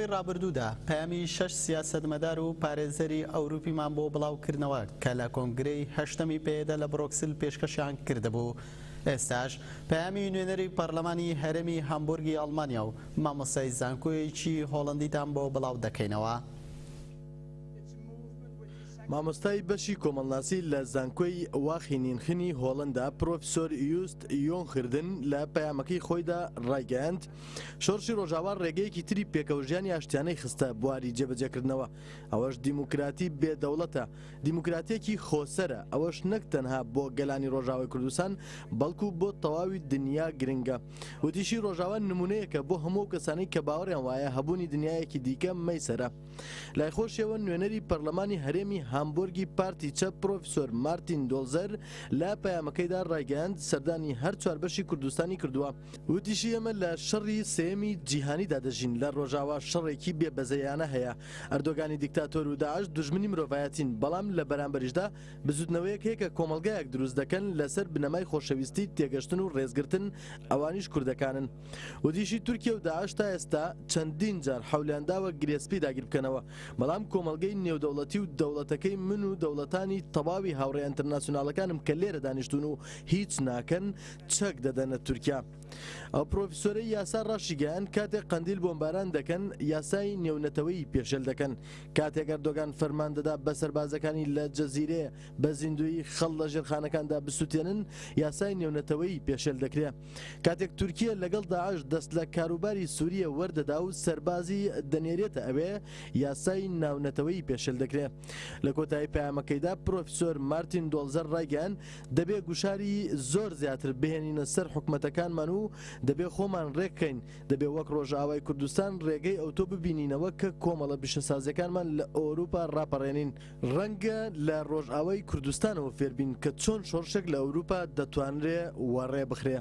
هەفتەی ڕابردوودا پەیامی 6 سیاسەتمەدار و پارێزەری ئەوروپیمان بۆ بڵاوکردنەوە کە لە کۆنگرەی هەشتەمی پێدا لە بڕۆکسل پێشکەشیان کردبوو. ئێستاش پەیامی نوێنەری پەرلەمانی هەرێمی هامبورگی ئەڵمانیا و مامۆستای زانکۆیەکی هۆڵەندیتان بۆ بڵاو دەکەینەوە. مامۆستای بەشی کۆمەڵناسی لە زانکۆی واخی نینخنی هۆڵندا پرۆفسۆر یوست یۆنخردن لە پەیامەکەی خۆیدا ڕایگەیاند شۆڕشی ڕۆژاوا ڕێگەیەکی تری پێکەوژیانی ئاشتیانەی خستە بواری جێبەجێکردنەوە. ئەوەش دیموکراتی بێدەوڵەتە، دیموکراتیەکی خۆسەرە، ئەوەش نەک تەنها بۆ گەلانی ڕۆژاوای کوردستان بەڵکو بۆ تەواوی دنیا گرنگە. وتیشی ڕۆژاوا نمونەیەکە بۆ هەموو کەسانی کە باوەڕیان وایە هەبوونی دنیایەکی دیکە مەیسەرە. لای خۆشیەوە نوێنەری پەرلەمانی هەرێمی هامبورگی پارتی چەپ پرۆفسۆر مارتین دۆڵزەر لە پەیامەکەیدا ڕایگەیاند سەردانی هەر چوار بەشی کوردستانی کردووە. وتیشی ئێمە لە شەڕی سێمی جیهانیدا دەژین، لە ڕۆژاوا شەڕێکی بێبەزەیانە هەیە. ئەردۆگانی دیکتاتۆر و داعش دژمنی مرۆڤایەتین، بەڵام لە بەرامبەریشدا بزوتنەوەیەک هەیە کە کۆمەڵگایەک دروست دەکەن لەسەر بنەمای خۆشەویستی تێگەشتن و ڕێزگرتن، ئەوانیش کوردەکانن. وتیشی تورکیا و داعش تا ئێستا چەندین جار حەولیانداوە گرێسپی داگیر بکەنەوە، بەڵام کۆمەڵگەی نێودەوڵەتی و دەوڵەتەکەی من و دەوڵەتانی تەواوی هاوڕێ ئینتەرناسیۆناڵەکانم کە لێرە دانیشتون و هیچ ناکەن چەک دەدەنە تورکیا. ئەو پرۆفسۆرەی یاسا ڕاشیگەیان کاتێک قەندیل بۆمباران دەکەن یاسای نێونەتەوەی پێشێل دەکەن. کاتێک ئەردۆگان فەرمان دەدا بە سەربازەکانی لە جەزیرەیە بە زیندوی خەڵ لە ژێرخانەکاندا بسووتێنن یاسای نێونەتەوەی پێشێل دەکرێت. کاتێک تورکیا لەگەڵ داعش دەست لە کاروباری سووریە وەردەدا و سەربازی دەنێرێتە ئەوێ یاسای ناونەتەوەی پێشێل دەکرێت. لە کۆتایی پەیامەکەیدا پرۆفسۆر مارتین دۆڵزەر ڕایگەیان دەبێت گوشاری زۆر زیاتر بهێنینە سەر حکومەتەکانمان و دەبێت خۆمان ڕێککەین، دەبێت وەک ڕۆژاوای کوردستان ڕێگەی ئەوتۆ ببینینەوە کە کۆمەڵە پیشەسازیەکانمان لە ئەوروپا ڕاپەڕێنین. ڕەنگە لە ڕۆژئاوای کوردستانەوە فێربین کە چۆن شۆڕشێک لە ئەوروپا دەتوانرێ وەڕێ بخرێ.